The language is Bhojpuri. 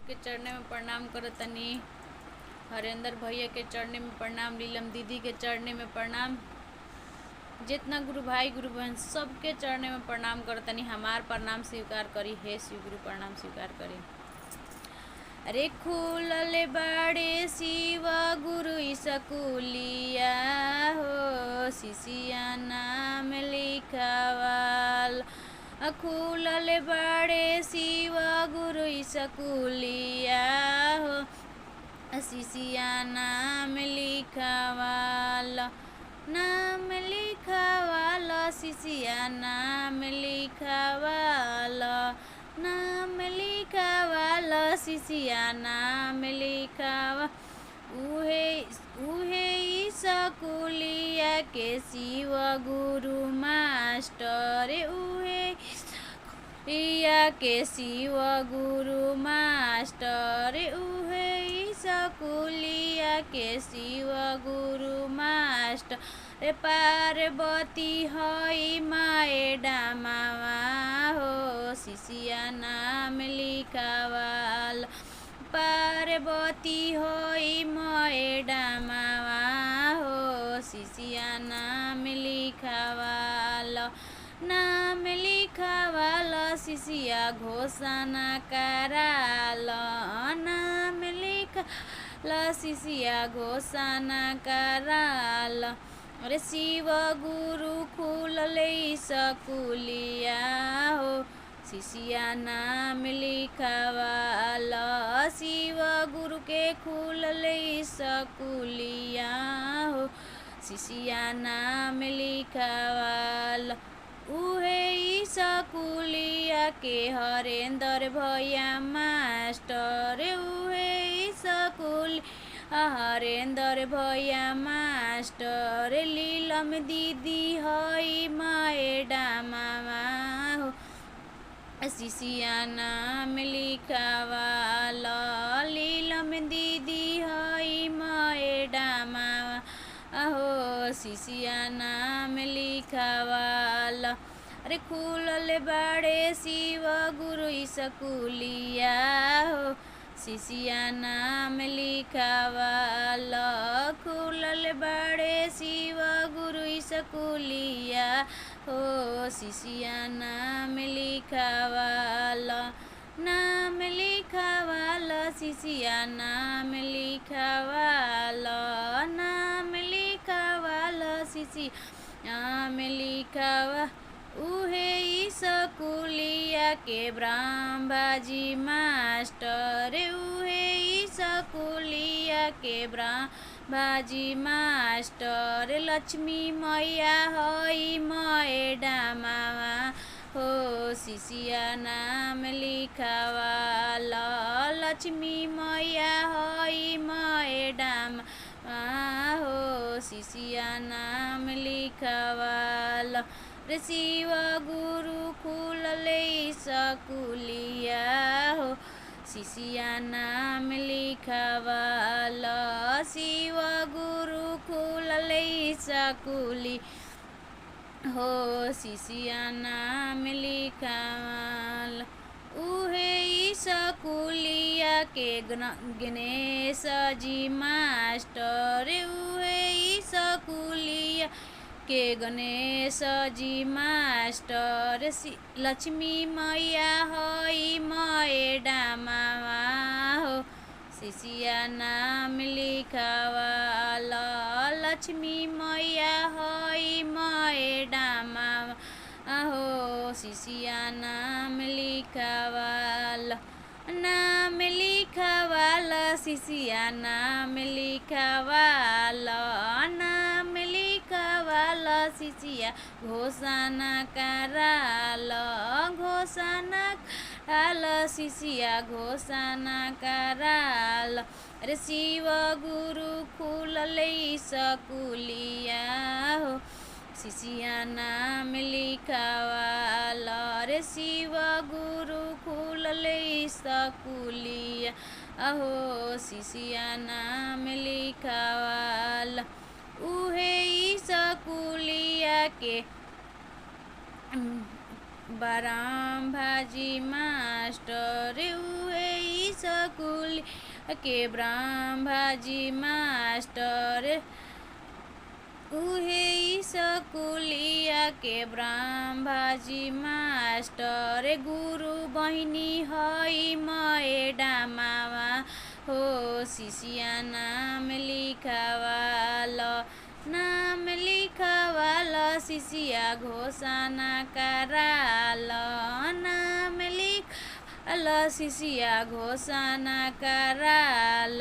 के चरणें में प्रणाम करतनी। हरेंद्र भैया के चरणें में प्रणाम। नीलम दीदी के चरणें में प्रणाम। जितना गुरु भाई गुरु बहन सबके चरणें में प्रणाम करतनी। हमार प्रणाम स्वीकार करी। हे शिव गुरु प्रणाम स्वीकार करी। अरे खुलल बाड़े शिव गुरु स्कूलिया हो, शिशिया नाम लिखावाल। खुलल बाड़े शिव गुरु स्कूलिया हो, शिशिया नाम लिखावाल। नाम लिखावाल शिशिया नाम लिखावाल। नाम लिखावाल शिशिया नाम लिखावा। उहे स्कूलिया के शिव गुरु मास्टर। उहे स्कूलिया के शिव गुरु मास्टर। उहे स्कूलिया के शिव गुरु मास्टर। पार्वती हई मैडमवा हो, शिशिया नाम लिखावाल। पार्वती हई मैडमवा हो, शिशिया नाम लिखावाल। नाम लिखावाल शिशिया घोषणा कराल। नाम लिखावाल शिशिया घोषणा कराल। अरे शिव गुरु खुलल स्कूलिया हो, शिशिया नाम लिखावाल। शिव गुरु के खुलल स्कूलिया हो, शिशिया नाम लिखावाल। उहे स्कूलिया के हरेंद्र भैया मास्टर। उहे स्कूल हरेंद्र भैया मास्टर। लीलम दीदी हई मैडमवा हो, शिशिया नाम लिखावाल। लीलम दीदी हई मैडमवा हो, शिशिया नाम लिखावाल। अरे खुलल बाड़े शिव गुरु स्कूलिया हो, शिशिया नाम लिखावाल। खुलल बाड़े शिव गुरु स्कूलिया हो, शिशिया नाम लिखावाल। नाम लिखावाल शिशिया नाम लिखावाल। नाम लिखावाल शिशिया नाम लिखावा। उहे स्कूलिया के ब्रह्माजी मास्टर। उहे स्कूलिया के ब्रह्माजी मास्टर। लक्ष्मी मैया हई मैडमवा हो, शिशिया नाम लिखावाल। लक्ष्मी मैया हई मैडमवा हो, शिशिया नाम लिखावाल। शिव गुरु खुलल स्कूलिया हो, शिशिया नाम लिखावाल। शिव गुरु खुलल स्कूलिया हो, शिशिया नाम लिखावाल। उहे स्कूलिया के गणेश जी मास्टर। उहे स्कूलिया के गणेश जी मास्टर। लक्ष्मी मैया हई मैडमवा हो, शिशिया नाम लिखावाल। लक्ष्मी मैया हई मैडमवा हो, शिशिया नाम लिखावाल। नाम लिखावाल शिशिया नाम लिखावाल। नाम लिखावाल शिशिया घोषणा कराल। घोषणा कराल शिशिया घोषणा कराल। अरे शिव गुरु खुलल स्कूलिया हो, शिशिया नाम लिखावाल। रे शिव गुरु खुलल स्कूलिया हो, शिशिया नाम लिखावाल। उहे स्कूलिया के बराम भाजी मास्टर उहे सकू स्कूलिया के ब्रह्माजी मास्टर उहे स्कूलिया के ब्रह्माजी मास्टर गुरु बहिनी हई मैडमवा हो शिष्या नाम लिखवाल शिष्या घोषणा कराल नाम लिखल शिष्या घोषणा कराल